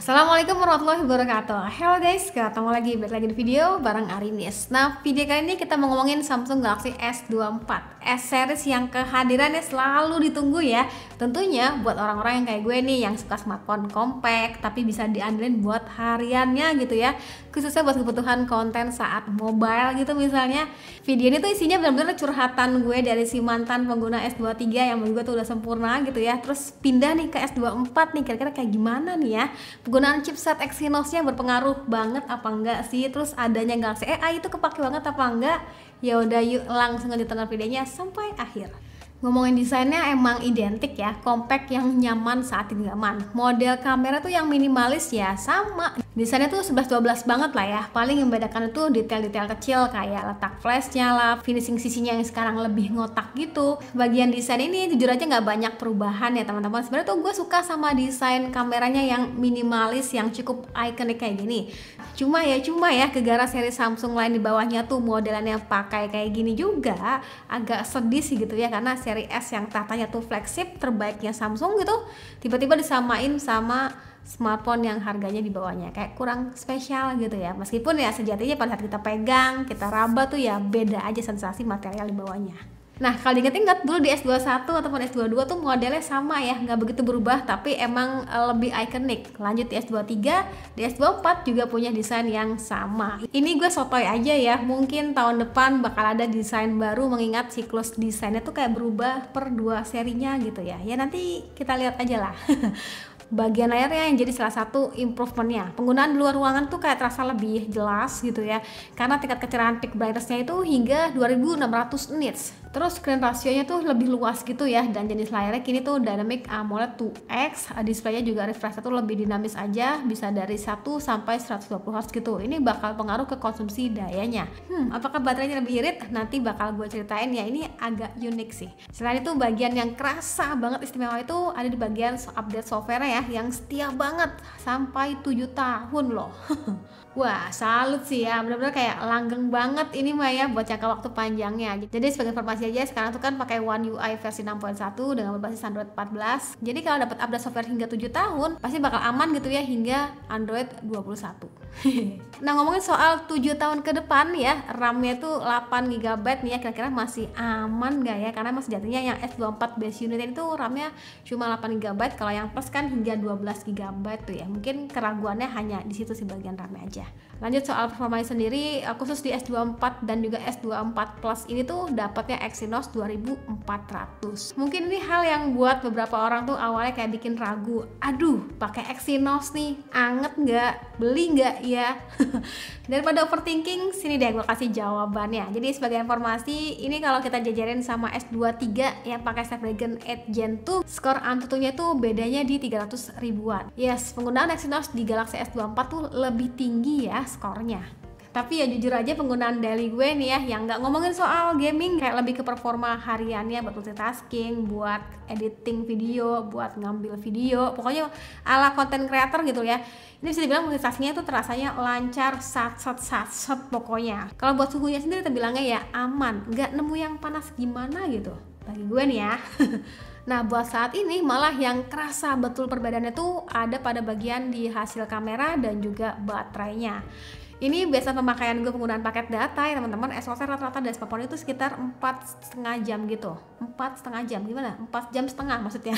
Assalamualaikum warahmatullahi wabarakatuh. Hello guys, balik lagi di video bareng Arinis. Nah, video kali ini kita mau ngomongin Samsung Galaxy S24 S series yang kehadirannya selalu ditunggu ya. Tentunya buat orang-orang yang kayak gue nih yang suka smartphone compact tapi bisa diandelin buat hariannya gitu ya. Khususnya buat kebutuhan konten saat mobile gitu misalnya. Video ini tuh isinya benar-benar curhatan gue dari si mantan pengguna S23 yang menurut gue tuh udah sempurna gitu ya. Terus pindah nih ke S24 nih, kira-kira kayak gimana nih ya? Penggunaan chipset Exynosnya berpengaruh banget apa enggak sih? Terus adanya Galaxy AI itu kepake banget apa enggak? Ya udah yuk langsung aja tonton videonya sampai akhir. Ngomongin desainnya emang identik ya, compact yang nyaman saat genggaman. Model kamera tuh yang minimalis ya sama. Desainnya tuh 11-12 banget lah ya. Paling yang membedakan itu detail-detail kecil kayak letak flashnya lah, finishing sisinya yang sekarang lebih ngotak gitu. Bagian desain ini jujur aja nggak banyak perubahan ya teman-teman. Sebenarnya tuh gue suka sama desain kameranya yang minimalis, yang cukup ikonik kayak gini. Cuma ya gegara seri Samsung lain di bawahnya tuh modelannya pakai kayak gini juga agak sedih sih gitu ya, karena seri S yang tatanya tuh flagship terbaiknya Samsung gitu tiba-tiba disamain sama smartphone yang harganya di bawahnya, kayak kurang spesial gitu ya. Meskipun ya sejatinya pada saat kita pegang, kita raba tuh ya beda aja sensasi material di bawahnya. Nah, kalau diinget-inget dulu di S21 ataupun S22 tuh modelnya sama ya, nggak begitu berubah tapi emang lebih ikonik. Lanjut di S23, di S24 juga punya desain yang sama. Ini gue sotoy aja ya, mungkin tahun depan bakal ada desain baru mengingat siklus desainnya tuh kayak berubah per 2 serinya gitu ya. Ya nanti kita lihat aja lah. Bagian layarnya yang jadi salah satu improvementnya. Penggunaan di luar ruangan tuh kayak terasa lebih jelas gitu ya, karena tingkat kecerahan peak brightness-nya itu hingga 2600 nits. Terus screen rasionya tuh lebih luas gitu ya, dan jenis layarnya kini tuh Dynamic AMOLED 2X. Displaynya juga refresh tuh lebih dinamis aja, bisa dari 1 sampai 120 Hz gitu. Ini bakal pengaruh ke konsumsi dayanya. Apakah baterainya lebih irit? Nanti bakal gue ceritain ya, ini agak unik sih. Selain itu bagian yang kerasa banget istimewa itu ada di bagian update software ya, yang setia banget sampai 7 tahun loh. Wah, salut sih ya, bener-bener kayak langgeng banget ini mah ya buat jangka waktu panjangnya. Jadi sebagai informasi aja, sekarang tuh kan pakai One UI versi 6.1 dengan berbasis Android 14. Jadi kalau dapat update software hingga 7 tahun, pasti bakal aman gitu ya hingga Android 21. Nah, ngomongin soal 7 tahun ke depan ya, RAM-nya tuh 8 GB nih ya, kira-kira masih aman nggak ya? Karena masih jadinya yang S24 base unit ini tuh RAM-nya cuma 8 GB, kalau yang plus kan hingga 12 GB tuh ya. Mungkin keraguannya hanya di situ sih bagian RAM-nya aja. Lanjut soal performanya sendiri, khusus di S24 dan juga S24 Plus ini tuh dapatnya Exynos 2400. Mungkin ini hal yang buat beberapa orang tuh awalnya kayak bikin ragu. Aduh, pakai Exynos nih, anget nggak? Beli nggak ya? Daripada overthinking, sini deh gue kasih jawabannya. Jadi sebagai informasi, ini kalau kita jajarin sama S23 yang pakai Snapdragon 8 Gen 2, skor AnTuTu-nya tuh bedanya di 300 ribuan. Yes, penggunaan Exynos di Galaxy S24 tuh lebih tinggi ya skornya. Tapi ya jujur aja penggunaan daily gue nih ya, yang nggak ngomongin soal gaming, kayak lebih ke performa hariannya buat multitasking, buat editing video, buat ngambil video, pokoknya ala content creator gitu ya. Ini bisa dibilang multitaskingnya tuh terasanya lancar, sat pokoknya. Kalau buat suhunya sendiri terbilangnya ya aman, nggak nemu yang panas gimana gitu bagi gue nih ya. Nah, buat saat ini malah yang kerasa betul perbedaannya tuh ada pada bagian di hasil kamera dan juga baterainya. Ini biasa pemakaian gue penggunaan paket data ya teman-teman. SOC rata-rata dari smartphone itu sekitar 4,5 jam gitu. 4,5 jam gimana? 4 jam setengah maksudnya.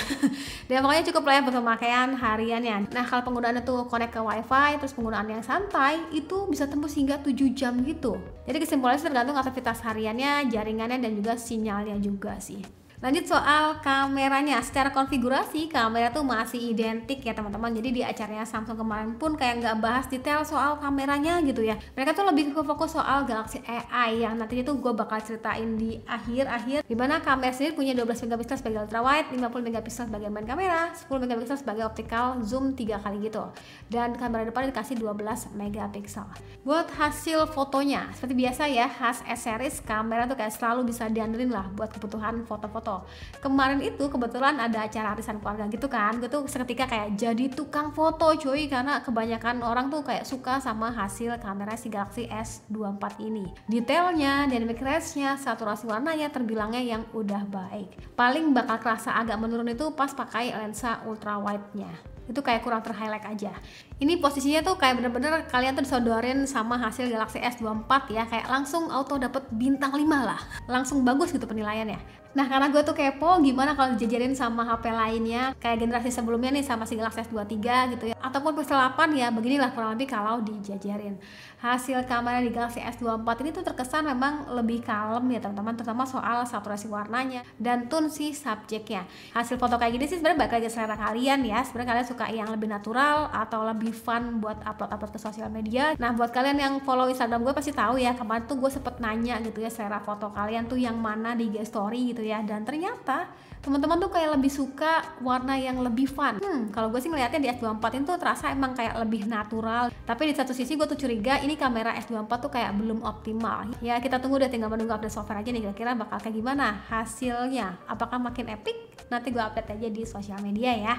Dan pokoknya cukup lah ya buat pemakaian hariannya. Nah, kalau penggunaannya tuh connect ke wifi, terus penggunaan yang santai itu bisa tembus hingga 7 jam gitu. Jadi kesimpulannya tergantung aktivitas hariannya, jaringannya, dan juga sinyalnya juga sih. Lanjut soal kameranya, secara konfigurasi kamera tuh masih identik ya teman-teman. Jadi di acaranya Samsung kemarin pun kayak nggak bahas detail soal kameranya gitu ya. Mereka tuh lebih fokus soal Galaxy AI yang nantinya tuh gue bakal ceritain di akhir-akhir, dimana kamera sendiri punya 12 megapiksel sebagai ultrawide, 50 megapiksel sebagai main kamera, 10 megapiksel sebagai optical zoom 3 kali gitu, dan kamera depan dikasih 12 megapiksel. Buat hasil fotonya seperti biasa ya, khas S series kamera tuh kayak selalu bisa diandelin lah buat kebutuhan foto-foto. Kemarin itu kebetulan ada acara arisan keluarga gitu kan, gue tuh seketika kayak jadi tukang foto cuy, karena kebanyakan orang tuh kayak suka sama hasil kamera si Galaxy S24 ini. Detailnya, dynamic range-nya, saturasi warnanya terbilangnya yang udah baik. Paling bakal kerasa agak menurun itu pas pakai lensa ultrawide-nya. itu kayak kurang ter-highlight aja. Ini posisinya tuh kayak bener-bener kalian tuh disodorin sama hasil Galaxy S24 ya, kayak langsung auto dapet bintang 5 lah, langsung bagus gitu penilaiannya. Nah karena gue tuh kepo gimana kalau dijajarin sama HP lainnya kayak generasi sebelumnya nih, sama si Galaxy S23 gitu ya, ataupun Pixel 8 ya, beginilah kurang lebih kalau dijajarin. Hasil kamera di Galaxy S24 ini tuh terkesan memang lebih kalem ya teman-teman, terutama soal saturasi warnanya dan tone si subjeknya. Hasil foto kayak gini sih sebenarnya balik lagi selera kalian ya, sebenarnya kalian suka yang lebih natural atau lebih fun buat upload ke sosial media. Nah buat kalian yang follow Instagram gue pasti tahu ya, kemarin tuh gue sempet nanya gitu ya selera foto kalian tuh yang mana di IG story gitu ya, dan ternyata teman-teman tuh kayak lebih suka warna yang lebih fun. Kalau gue sih ngeliatnya di S24 itu terasa emang kayak lebih natural, tapi di satu sisi gue tuh curiga ini kamera S24 tuh kayak belum optimal ya. Kita tunggu deh, tinggal menunggu update software aja nih, kira-kira bakal kayak gimana hasilnya, apakah makin epic? Nanti gue update aja di sosial media ya.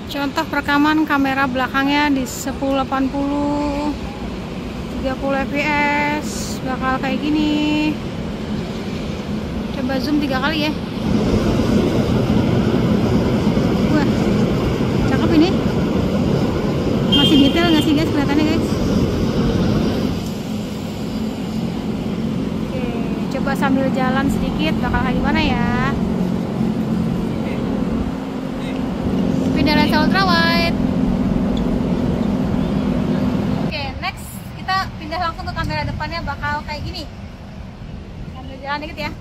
Contoh perekaman kamera belakangnya di 1080 30 fps bakal kayak gini. Coba zoom 3 kali ya. Wah, cakep ini. Masih detail nggak sih guys, kelihatannya guys? Oke, coba sambil jalan sedikit bakal kayak gimana ya. Pindah lensa ultra wide. Oke, next kita pindah langsung ke kamera depannya, bakal kayak gini. Sambil jalan dikit ya.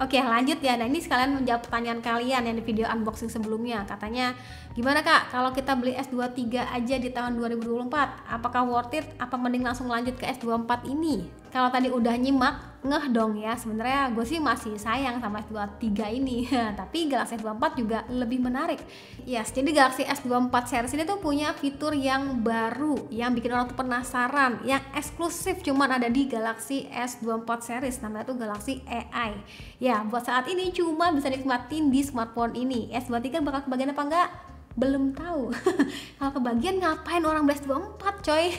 Oke lanjut ya. Nah ini sekalian menjawab pertanyaan kalian yang di video unboxing sebelumnya. Katanya gimana kak kalau kita beli S23 aja di tahun 2024, apakah worth it apa mending langsung lanjut ke S24 ini? Kalau tadi udah nyimak ngeh dong ya, sebenarnya gue sih masih sayang sama S23 ini tapi Galaxy S24 juga lebih menarik. Yes, jadi Galaxy S24 series ini tuh punya fitur yang baru yang bikin orang tuh penasaran, yang eksklusif cuman ada di Galaxy S24 series, namanya tuh Galaxy AI. Ya, buat saat ini cuma bisa nikmatin di smartphone ini. S23 bakal kebagian apa enggak? Belum tahu. Kalau kebagian ngapain orang beli S24 coy.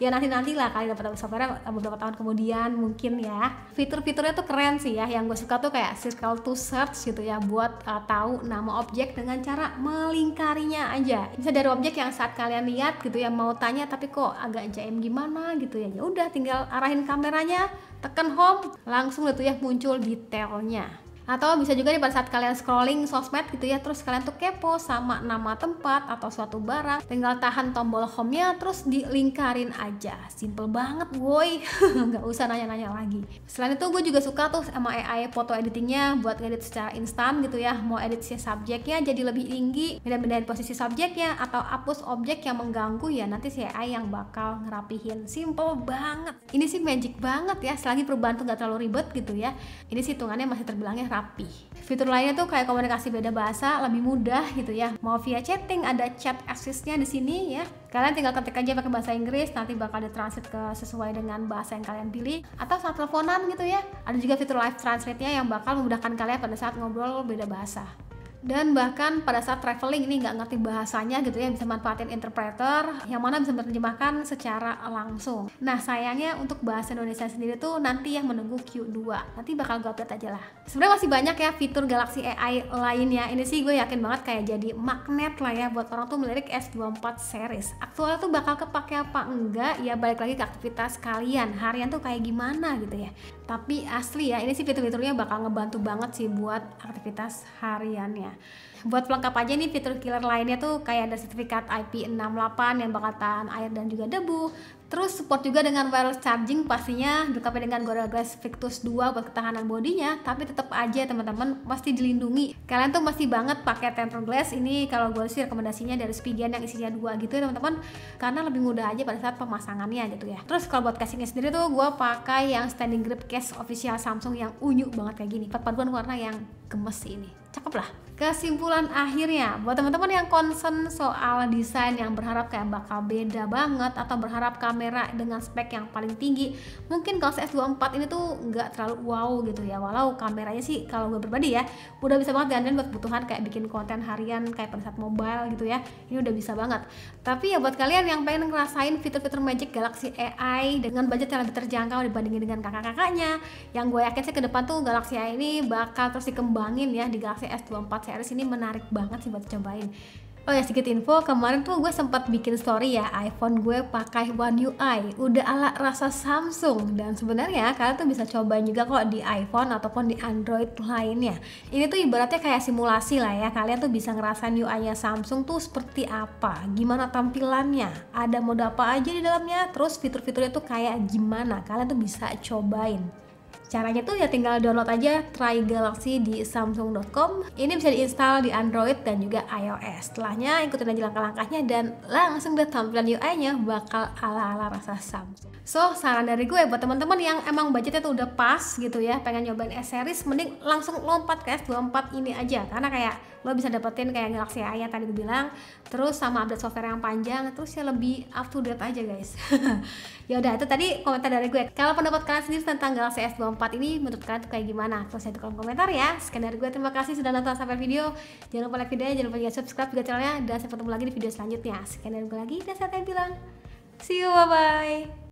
Ya nanti-nantilah kali dapat software beberapa tahun kemudian mungkin ya. Fitur-fiturnya tuh keren sih ya. Yang gue suka tuh kayak circle to search gitu ya, buat tahu nama objek dengan cara melingkarinya aja. Bisa dari objek yang saat kalian lihat gitu ya, mau tanya tapi kok agak jaim gimana gitu ya. Ya udah tinggal arahin kameranya, tekan home, langsung itu ya muncul detailnya. Atau bisa juga nih pada saat kalian scrolling sosmed gitu ya, terus kalian tuh kepo sama nama tempat atau suatu barang, tinggal tahan tombol home-nya terus dilingkarin aja. Simple banget woi. Nggak usah nanya-nanya lagi. Selain itu gue juga suka tuh sama AI foto editingnya buat ngedit secara instan gitu ya. Mau edit si subjeknya jadi lebih tinggi, pindah-pindahin posisi subjeknya, atau hapus objek yang mengganggu ya, nanti si AI yang bakal ngerapihin. Simple banget. Ini sih magic banget ya, selagi perubahan tuh nggak terlalu ribet gitu ya. Ini sih hitungannya masih terbilangnya rapi. Fitur lainnya tuh kayak komunikasi beda bahasa lebih mudah gitu ya. Mau via chatting ada chat assist-nya di sini ya. Kalian tinggal ketik aja pakai bahasa Inggris, nanti bakal ditranslate ke sesuai dengan bahasa yang kalian pilih. Atau saat teleponan gitu ya. Ada juga fitur live translate-nya yang bakal memudahkan kalian pada saat ngobrol beda bahasa. Dan bahkan pada saat traveling ini nggak ngerti bahasanya gitu ya, bisa manfaatin interpreter yang mana bisa menerjemahkan secara langsung. Nah sayangnya untuk bahasa Indonesia sendiri tuh nanti yang menunggu Q2, nanti bakal gue update aja lah. Sebenarnya masih banyak ya fitur Galaxy AI lainnya. Ini sih gue yakin banget kayak jadi magnet lah ya buat orang tuh melirik S24 series. Aktualnya tuh bakal kepake apa enggak ya, balik lagi ke aktivitas kalian harian tuh kayak gimana gitu ya. Tapi asli ya, ini sih fitur-fiturnya bakal ngebantu banget sih buat aktivitas hariannya. Buat pelengkap aja nih fitur killer lainnya tuh kayak ada sertifikat IP68 yang bakal tahan air dan juga debu. Terus support juga dengan wireless charging pastinya, dilengkapi dengan Gorilla Glass Victus 2 buat ketahanan bodinya. Tapi tetap aja teman-teman mesti dilindungi. Kalian tuh mesti banget pakai tempered glass ini, kalau gue sih rekomendasinya dari Spigen yang isinya 2 gitu ya teman-teman, karena lebih mudah aja pada saat pemasangannya gitu ya. Terus kalau buat casingnya sendiri tuh gue pakai yang standing grip case official Samsung yang unyu banget kayak gini, paduan warna yang gemes ini, cakep lah. Kesimpulan akhirnya buat teman-teman yang concern soal desain, yang berharap kayak bakal beda banget atau berharap kamera dengan spek yang paling tinggi, mungkin Galaxy S24 ini tuh nggak terlalu wow gitu ya. Walau kameranya sih kalau gue pribadi ya udah bisa banget diandalkan buat kebutuhan kayak bikin konten harian kayak pada saat mobile gitu ya, ini udah bisa banget. Tapi ya buat kalian yang pengen ngerasain fitur-fitur magic Galaxy AI dengan budget yang lebih terjangkau dibandingin dengan kakak-kakaknya, yang gue yakin sih ke depan tuh Galaxy AI ini bakal terus dikembangkan kembangin ya di Galaxy S24 series ini, menarik banget sih buat cobain. Oh ya, sedikit info, kemarin tuh gue sempat bikin story ya, iPhone gue pakai One UI, udah ala rasa Samsung. Dan sebenarnya kalian tuh bisa cobain juga kok di iPhone ataupun di Android lainnya. Ini tuh ibaratnya kayak simulasi lah ya, kalian tuh bisa ngerasain UI-nya Samsung tuh seperti apa, gimana tampilannya, ada mode apa aja di dalamnya, terus fitur-fiturnya tuh kayak gimana, kalian tuh bisa cobain. Caranya tuh ya tinggal download aja Try Galaxy di samsung.com. Ini bisa diinstal di Android dan juga iOS. Setelahnya ikutin aja langkah-langkahnya dan langsung deh tampilan UI-nya bakal ala-ala rasa Samsung. So, saran dari gue buat teman-teman yang emang budgetnya tuh udah pas gitu ya, pengen nyobain S series, mending langsung lompat ke S24 ini aja. Karena kayak lo bisa dapetin kayak Galaxy A ya tadi gue bilang, terus sama update software yang panjang, terus ya lebih up to date aja guys. Ya udah, itu tadi komentar dari gue. Kalau pendapat kalian sendiri tentang Galaxy S24 ini menurut kalian tuh kayak gimana? Tulis di kolom komentar ya. Sekian dari gue, terima kasih sudah nonton sampai video. Jangan lupa like videonya, jangan lupa juga subscribe juga channelnya, dan sampai ketemu lagi di video selanjutnya. Sekian dari gue lagi, dan saya bilang see you, bye bye.